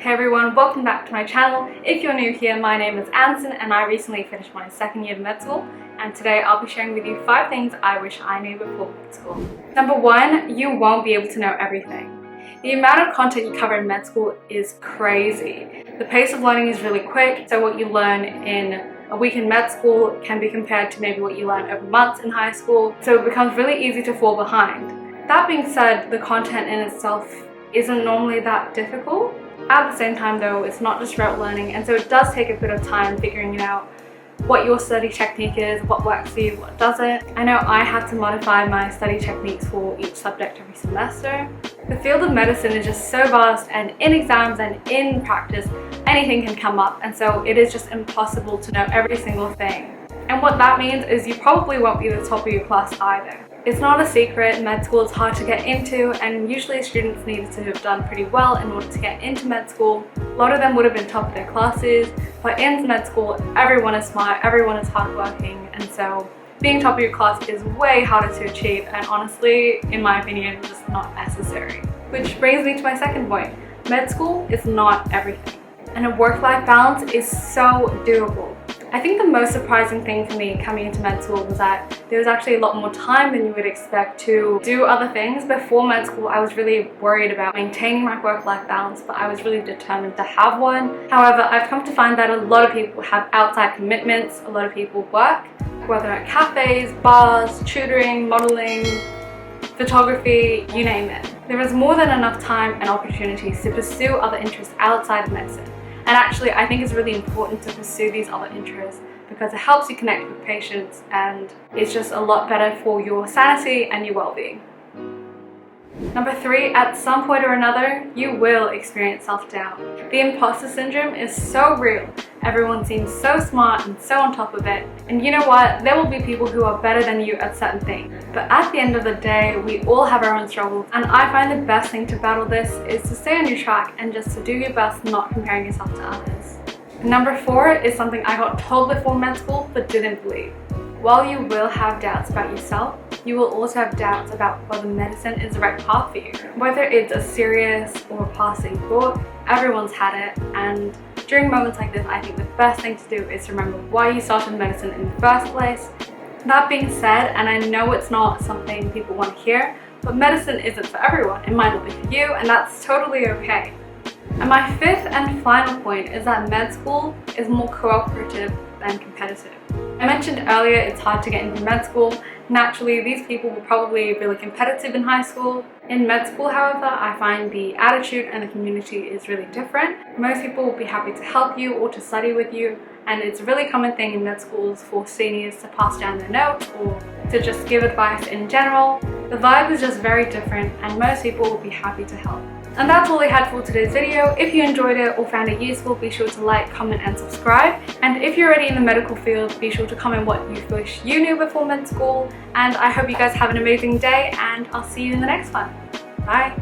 Hey everyone, welcome back to my channel. If you're new here, my name is Anson and I recently finished my second year of med school, and today I'll be sharing with you 5 things I wish I knew before med school. Number 1, you won't be able to know everything. The amount of content you cover in med school is crazy. The pace of learning is really quick, so what you learn in a week in med school can be compared to maybe what you learn over months in high school, so it becomes really easy to fall behind. That being said, the content in itself isn't normally that difficult. At the same time though, it's not just rote learning, and so it does take a bit of time figuring out what your study technique is, what works for you, what doesn't. I know I had to modify my study techniques for each subject every semester. The field of medicine is just so vast, and in exams and in practice, anything can come up, and so it is just impossible to know every single thing. And what that means is you probably won't be the top of your class either. It's not a secret, med school is hard to get into, and usually students need to have done pretty well in order to get into med school. A lot of them would have been top of their classes, but in med school everyone is smart, everyone is hardworking, and so being top of your class is way harder to achieve, and honestly, in my opinion, just not necessary. Which brings me to my second point. Med school is not everything, and a work-life balance is so doable. I think the most surprising thing for me coming into med school was that there was actually a lot more time than you would expect to do other things. Before med school, I was really worried about maintaining my work-life balance, but I was really determined to have one. However, I've come to find that a lot of people have outside commitments, a lot of people work, whether at cafes, bars, tutoring, modeling, photography, you name it. There is more than enough time and opportunities to pursue other interests outside of medicine. And actually, I think it's really important to pursue these other interests because it helps you connect with patients, and it's just a lot better for your sanity and your well-being. Number 3, at some point or another, you will experience self-doubt. The imposter syndrome is so real. Everyone seems so smart and so on top of it. And you know what? There will be people who are better than you at certain things. But at the end of the day, we all have our own struggles. And I find the best thing to battle this is to stay on your track and just to do your best, not comparing yourself to others. Number 4 is something I got told before med school but didn't believe. While you will have doubts about yourself, you will also have doubts about whether medicine is the right path for you. Whether it's a serious or a passing thought, everyone's had it, and during moments like this, I think the best thing to do is to remember why you started medicine in the first place. That being said, and I know it's not something people want to hear, but medicine isn't for everyone. It might not be for you, and that's totally okay. And my 5th and final point is that med school is more cooperative than competitive. I mentioned earlier it's hard to get into med school. Naturally, these people were probably really competitive in high school. In med school, however, I find the attitude and the community is really different. Most people will be happy to help you or to study with you, and it's a really common thing in med schools for seniors to pass down their notes or to just give advice in general. The vibe is just very different, and most people will be happy to help. And that's all I had for today's video. If you enjoyed it or found it useful, be sure to like, comment and subscribe. And if you're already in the medical field, be sure to comment what you wish you knew before med school. And I hope you guys have an amazing day, and I'll see you in the next one. Bye!